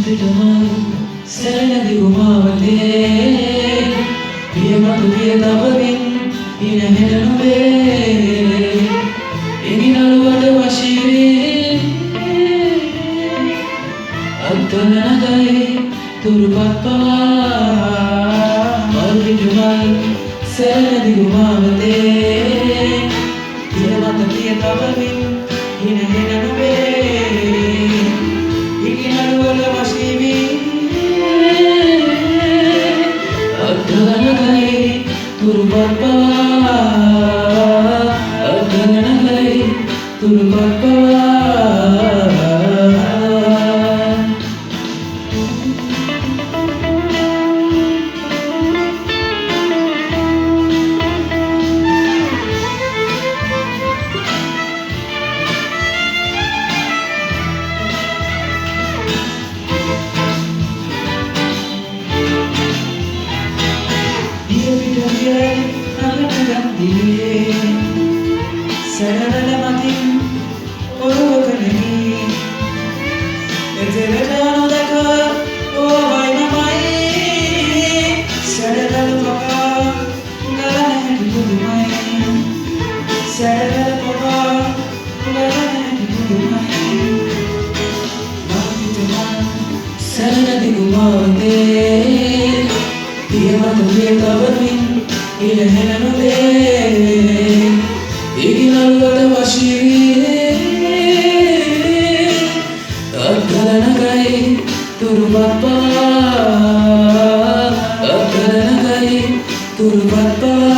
පිටමල් සැලෙන දිගුමාවතේ පියමතු පිය තබමින් ඉන හෙළ නොවේ එගිනළුවට වශී වී අත්වල නගයි තුරුපත් පවා මල් පිටමල් සැලෙන දිගුමාවතේ පියමතු පිය තබමින් ඉන හෙළ නොවේ ඉගිනළුවට වශී වී අත්වල නගයි තුරුපත් පවා අත්වල නගයි තුරුපත් පවා සැරවල මතින් ඔරුවක නැගී එතෙරට නොදැක ඕවයි මමයි සැරවල පවා ගලන හැටි පුදුමයි සැරවල පවා ගලන හැටි පුදුමයි මල්පිටමල් සැලෙන දිගුමාවතේ පියමතු පිය තබමින් ඉන හෙළ නොවේ ඉගිනළුවට වශී වී අත්වල නගයි තුරුපත් පවා අත්වල නගයි තුරුපත් පවා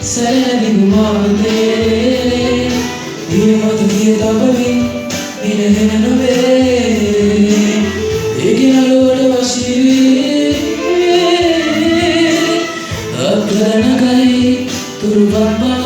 සැලෙන දිගුමාවතේ පියමතු පිය තබමින් ඉන හෙළ නොවේ ඉගිනළුවට වශී වී අත්වල නගයි තුරුපත් පවා